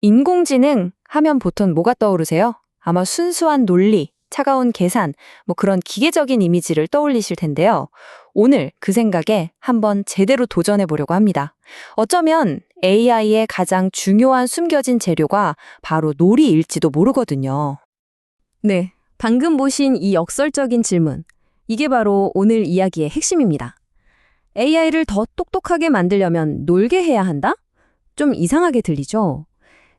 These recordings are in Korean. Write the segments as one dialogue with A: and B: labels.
A: 인공지능 하면 보통 뭐가 떠오르세요? 아마 순수한 논리, 차가운 계산, 그런 기계적인 이미지를 떠올리실 텐데요. 오늘 그 생각에 한번 제대로 도전해 보려고 합니다. 어쩌면 AI의 가장 중요한 숨겨진 재료가 바로 놀이일지도 모르거든요. 네, 방금 보신 이 역설적인 질문. 이게 바로 오늘 이야기의 핵심입니다. AI를 더 똑똑하게 만들려면 놀게 해야 한다? 좀 이상하게 들리죠?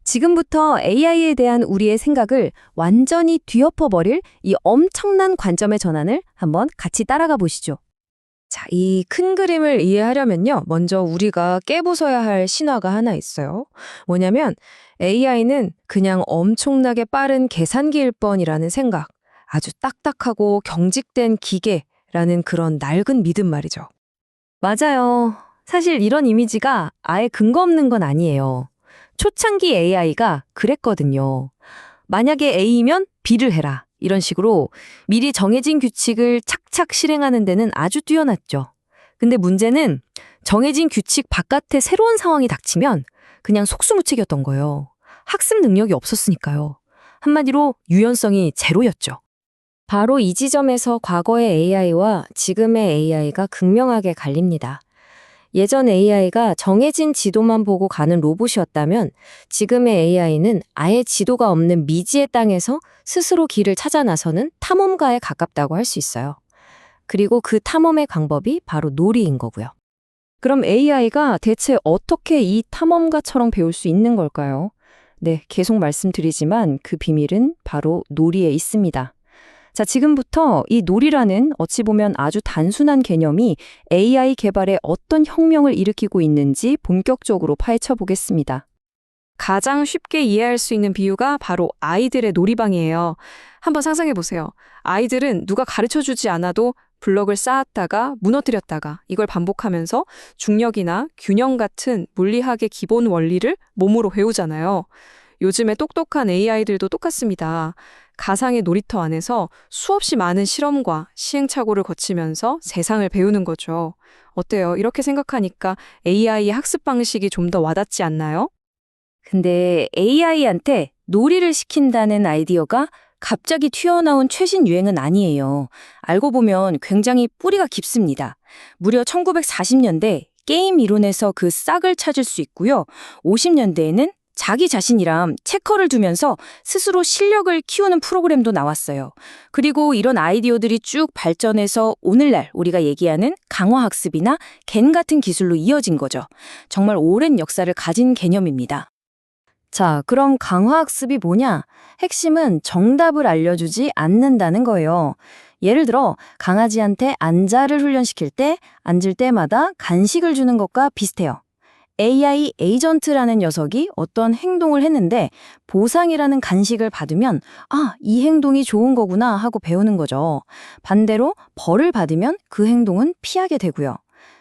A: 지금부터 AI에 대한 우리의 생각을 완전히 뒤엎어버릴 이 엄청난 관점의 전환을 한번 같이 따라가 보시죠. 자, 이 큰 그림을 이해하려면요. 먼저 우리가 깨부숴야 할 신화가 하나 있어요. 뭐냐면 AI는 그냥 엄청나게 빠른 계산기일 뻔이라는 생각, 아주 딱딱하고 경직된 기계라는 그런 낡은 믿음 말이죠. 맞아요. 사실 이런 이미지가 아예 근거 없는 건 아니에요. 초창기 AI가 그랬거든요. 만약에 A면 B를 해라. 이런 식으로 미리 정해진 규칙을 착착 실행하는 데는 아주 뛰어났죠. 근데 문제는 정해진 규칙 바깥에 새로운 상황이 닥치면 그냥 속수무책이었던 거예요. 학습 능력이 없었으니까요. 한마디로 유연성이 제로였죠. 바로 이 지점에서 과거의 AI와 지금의 AI가 극명하게 갈립니다. 예전 AI가 정해진 지도만 보고 가는 로봇이었다면 지금의 AI는 아예 지도가 없는 미지의 땅에서 스스로 길을 찾아 나서는 탐험가에 가깝다고 할 수 있어요. 그리고 그 탐험의 방법이 바로 놀이인 거고요. 그럼 AI가 대체 어떻게 이 탐험가처럼 배울 수 있는 걸까요? 네, 계속 말씀드리지만 그 비밀은 바로 놀이에 있습니다. 자, 지금부터 이 놀이라는 어찌 보면 아주 단순한 개념이 AI 개발에 어떤 혁명을 일으키고 있는지 본격적으로 파헤쳐 보겠습니다. 가장 쉽게 이해할 수 있는 비유가 바로 아이들의 놀이방이에요. 한번 상상해 보세요. 아이들은 누가 가르쳐 주지 않아도 블럭을 쌓았다가 무너뜨렸다가 이걸 반복하면서 중력이나 균형 같은 물리학의 기본 원리를 몸으로 배우잖아요. 요즘의 똑똑한 AI들도 똑같습니다. 가상의 놀이터 안에서 수없이 많은 실험과 시행착오를 거치면서 세상을 배우는 거죠. 어때요? 이렇게 생각하니까 AI의 학습 방식이 좀 더 와닿지 않나요? 근데 AI한테 놀이를 시킨다는 아이디어가 갑자기 튀어나온 최신 유행은 아니에요. 알고 보면 굉장히 뿌리가 깊습니다. 무려 1940년대 게임 이론에서 그 싹을 찾을 수 있고요. 50년대에는 자기 자신이랑 체커를 두면서 스스로 실력을 키우는 프로그램도 나왔어요. 그리고 이런 아이디어들이 쭉 발전해서 오늘날 우리가 얘기하는 강화학습이나 겐 같은 기술로 이어진 거죠. 정말 오랜 역사를 가진 개념입니다. 자, 그럼 강화학습이 뭐냐? 핵심은 정답을 알려주지 않는다는 거예요. 예를 들어 강아지한테 앉아를 훈련시킬 때 앉을 때마다 간식을 주는 것과 비슷해요. AI 에이전트라는 녀석이 어떤 행동을 했는데 보상이라는 간식을 받으면 이 행동이 좋은 거구나 하고 배우는 거죠. 반대로 벌을 받으면 그 행동은 피하게 되고요.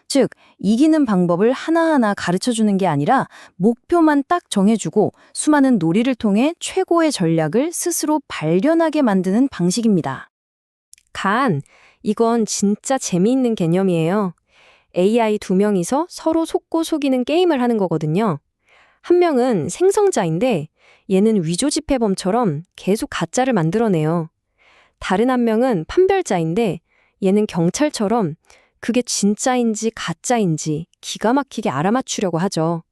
A: 즉, 이기는 방법을 하나하나 가르쳐주는 게 아니라 목표만 딱 정해주고 수많은 놀이를 통해 최고의 전략을 스스로 발견하게 만드는 방식입니다. 이건 진짜 재미있는 개념이에요. AI 2명이서 서로 속고 속이는 게임을 하는 거거든요. 한 명은 생성자인데 얘는 위조지폐범처럼 계속 가짜를 만들어내요. 다른 한 명은 판별자인데 얘는 경찰처럼 그게 진짜인지 가짜인지 기가 막히게 알아맞추려고 하죠.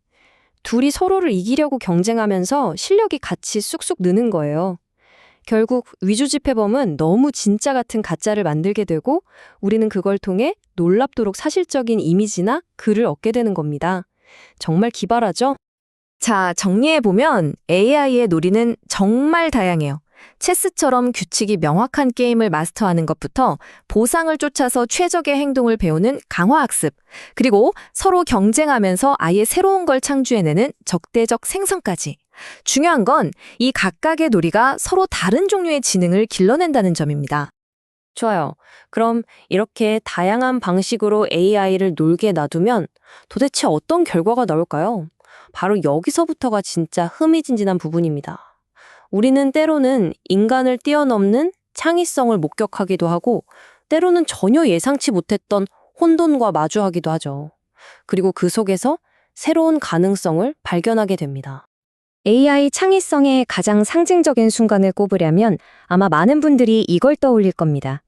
A: 둘이 서로를 이기려고 경쟁하면서 실력이 같이 쑥쑥 느는 거예요. 결국 위조지폐범은 너무 진짜 같은 가짜를 만들게 되고 우리는 그걸 통해 놀랍도록 사실적인 이미지나 글을 얻게 되는 겁니다. 정말 기발하죠? 자, 정리해보면 AI의 놀이는 정말 다양해요. 체스처럼 규칙이 명확한 게임을 마스터하는 것부터 보상을 쫓아서 최적의 행동을 배우는 강화학습, 그리고 서로 경쟁하면서 아예 새로운 걸 창조해내는 적대적 생성까지. 중요한 건 이 각각의 놀이가 서로 다른 종류의 지능을 길러낸다는 점입니다. 좋아요. 그럼 이렇게 다양한 방식으로 AI를 놀게 놔두면 도대체 어떤 결과가 나올까요? 바로 여기서부터가 진짜 흥미진진한 부분입니다. 우리는 때로는 인간을 뛰어넘는 창의성을 목격하기도 하고 때로는 전혀 예상치 못했던 혼돈과 마주하기도 하죠. 그리고 그 속에서 새로운 가능성을 발견하게 됩니다.
B: AI 창의성의 가장 상징적인 순간을 꼽으려면 아마 많은 분들이 이걸 떠올릴 겁니다.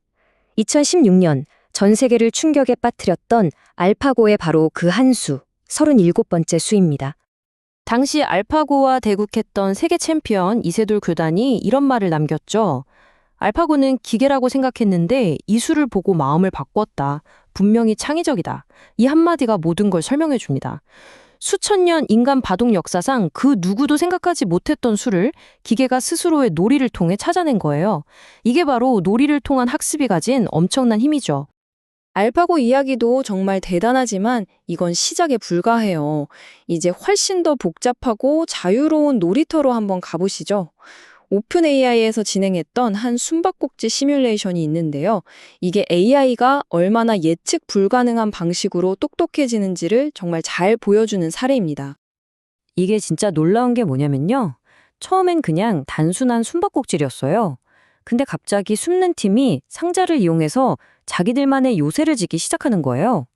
B: 2016년 전 세계를 충격에 빠뜨렸던 알파고의 바로 그 한 수, 37번째 수입니다.
A: 당시 알파고와 대국했던 세계 챔피언 이세돌 교단이 이런 말을 남겼죠. 알파고는 기계라고 생각했는데 이 수를 보고 마음을 바꿨다. 분명히 창의적이다. 이 한마디가 모든 걸 설명해 줍니다. 수천 년 인간 바둑 역사상 그 누구도 생각하지 못했던 수를 기계가 스스로의 놀이를 통해 찾아낸 거예요. 이게 바로 놀이를 통한 학습이 가진 엄청난 힘이죠. 알파고 이야기도 정말 대단하지만 이건 시작에 불과해요. 이제 훨씬 더 복잡하고 자유로운 놀이터로 한번 가보시죠. 오픈 AI에서 진행했던 한 숨바꼭질 시뮬레이션이 있는데요. 이게 AI가 얼마나 예측 불가능한 방식으로 똑똑해지는지를 정말 잘 보여주는 사례입니다. 이게 진짜 놀라운 게 뭐냐면요. 처음엔 그냥 단순한 숨바꼭질이었어요. 근데 갑자기 숨는 팀이 상자를 이용해서 자기들만의 요새를 짓기 시작하는 거예요.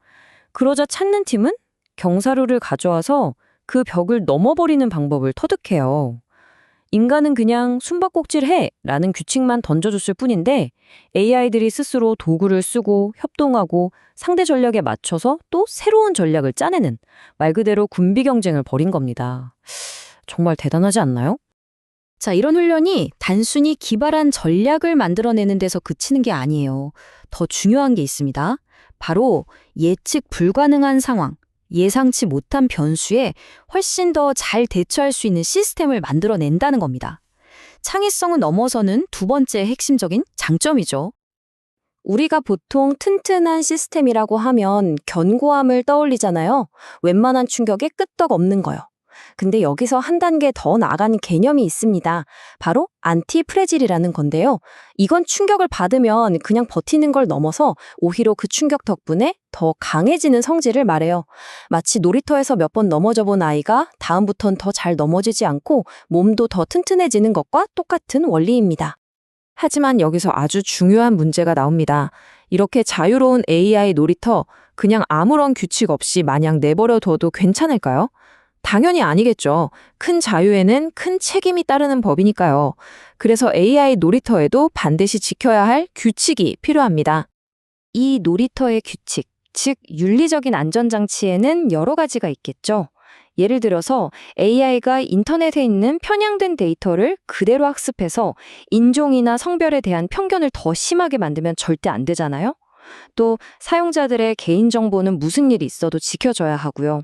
A: 그러자 찾는 팀은 경사로를 가져와서 그 벽을 넘어버리는 방법을 터득해요. 인간은 그냥 숨바꼭질 해! 라는 규칙만 던져줬을 뿐인데 AI들이 스스로 도구를 쓰고 협동하고 상대 전략에 맞춰서 또 새로운 전략을 짜내는 말 그대로 군비 경쟁을 벌인 겁니다. 정말 대단하지 않나요? 자, 이런 훈련이 단순히 기발한 전략을 만들어내는 데서 그치는 게 아니에요. 더 중요한 게 있습니다. 바로 예측 불가능한 상황, 예상치 못한 변수에 훨씬 더 잘 대처할 수 있는 시스템을 만들어낸다는 겁니다. 창의성을 넘어서는 두 번째 핵심적인 장점이죠. 우리가 보통 튼튼한 시스템이라고 하면 견고함을 떠올리잖아요. 웬만한 충격에 끄떡 없는 거요. 근데 여기서 한 단계 더 나아가는 개념이 있습니다. 바로 안티프레질이라는 건데요. 이건 충격을 받으면 그냥 버티는 걸 넘어서 오히려 그 충격 덕분에 더 강해지는 성질을 말해요. 마치 놀이터에서 몇 번 넘어져 본 아이가 다음부턴 더 잘 넘어지지 않고 몸도 더 튼튼해지는 것과 똑같은 원리입니다. 하지만 여기서 아주 중요한 문제가 나옵니다. 이렇게 자유로운 AI 놀이터 그냥 아무런 규칙 없이 마냥 내버려 둬도 괜찮을까요? 당연히 아니겠죠. 큰 자유에는 큰 책임이 따르는 법이니까요. 그래서 AI 놀이터에도 반드시 지켜야 할 규칙이 필요합니다. 이 놀이터의 규칙, 즉 윤리적인 안전장치에는 여러 가지가 있겠죠. 예를 들어서 AI가 인터넷에 있는 편향된 데이터를 그대로 학습해서 인종이나 성별에 대한 편견을 더 심하게 만들면 절대 안 되잖아요. 또 사용자들의 개인정보는 무슨 일이 있어도 지켜져야 하고요.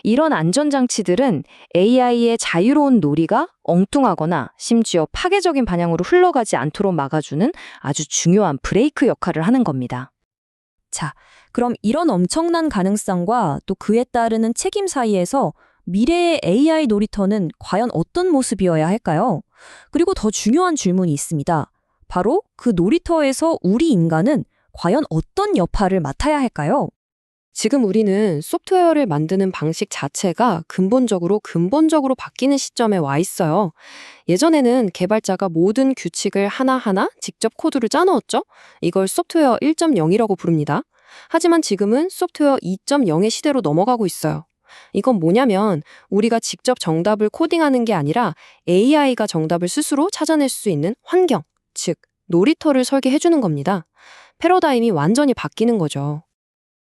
A: 이런 안전장치들은 AI의 자유로운 놀이가 엉뚱하거나 심지어 파괴적인 방향으로 흘러가지 않도록 막아주는 아주 중요한 브레이크 역할을 하는 겁니다. 자, 그럼 이런 엄청난 가능성과 또 그에 따르는 책임 사이에서 미래의 AI 놀이터는 과연 어떤 모습이어야 할까요? 그리고 더 중요한 질문이 있습니다. 바로 그 놀이터에서 우리 인간은 과연 어떤 역할을 맡아야 할까요? 지금 우리는 소프트웨어를 만드는 방식 자체가 근본적으로 바뀌는 시점에 와 있어요. 예전에는 개발자가 모든 규칙을 하나하나 직접 코드를 짜넣었죠. 이걸 소프트웨어 1.0이라고 부릅니다. 하지만 지금은 소프트웨어 2.0의 시대로 넘어가고 있어요. 이건 뭐냐면 우리가 직접 정답을 코딩하는 게 아니라 AI가 정답을 스스로 찾아낼 수 있는 환경, 즉 놀이터를 설계해주는 겁니다. 패러다임이 완전히 바뀌는 거죠.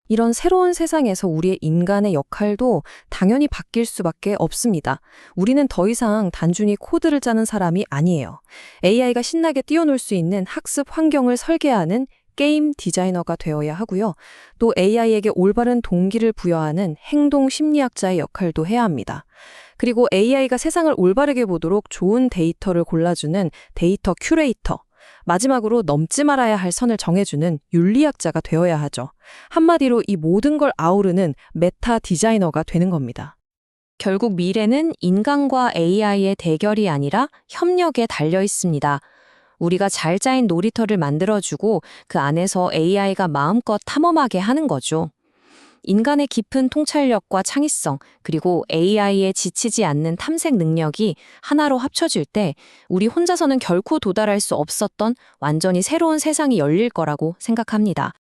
A: 이런 새로운 세상에서 우리의 인간의 역할도 당연히 바뀔 수밖에 없습니다. 우리는 더 이상 단순히 코드를 짜는 사람이 아니에요. AI가 신나게 뛰어놀 수 있는 학습 환경을 설계하는 게임 디자이너가 되어야 하고요. 또 AI에게 올바른 동기를 부여하는 행동 심리학자의 역할도 해야 합니다. 그리고 AI가 세상을 올바르게 보도록 좋은 데이터를 골라주는 데이터 큐레이터, 마지막으로 넘지 말아야 할 선을 정해주는 윤리학자가 되어야 하죠. 한마디로 이 모든 걸 아우르는 메타 디자이너가 되는 겁니다. 결국 미래는 인간과 AI의 대결이 아니라 협력에 달려 있습니다. 우리가 잘 짜인 놀이터를 만들어주고 그 안에서 AI가 마음껏 탐험하게 하는 거죠. 인간의 깊은 통찰력과 창의성, 그리고 AI에 지치지 않는 탐색 능력이 하나로 합쳐질 때 우리 혼자서는 결코 도달할 수 없었던 완전히 새로운 세상이 열릴 거라고 생각합니다.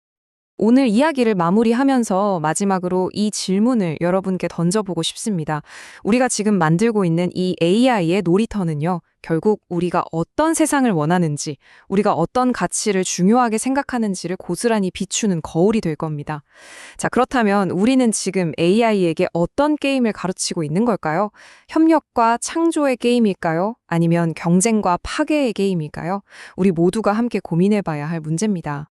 A: 오늘 이야기를 마무리하면서 마지막으로 이 질문을 여러분께 던져보고 싶습니다. 우리가 지금 만들고 있는 이 AI의 놀이터는요, 결국 우리가 어떤 세상을 원하는지, 우리가 어떤 가치를 중요하게 생각하는지를 고스란히 비추는 거울이 될 겁니다. 자, 그렇다면 우리는 지금 AI에게 어떤 게임을 가르치고 있는 걸까요? 협력과 창조의 게임일까요? 아니면 경쟁과 파괴의 게임일까요? 우리 모두가 함께 고민해봐야 할 문제입니다.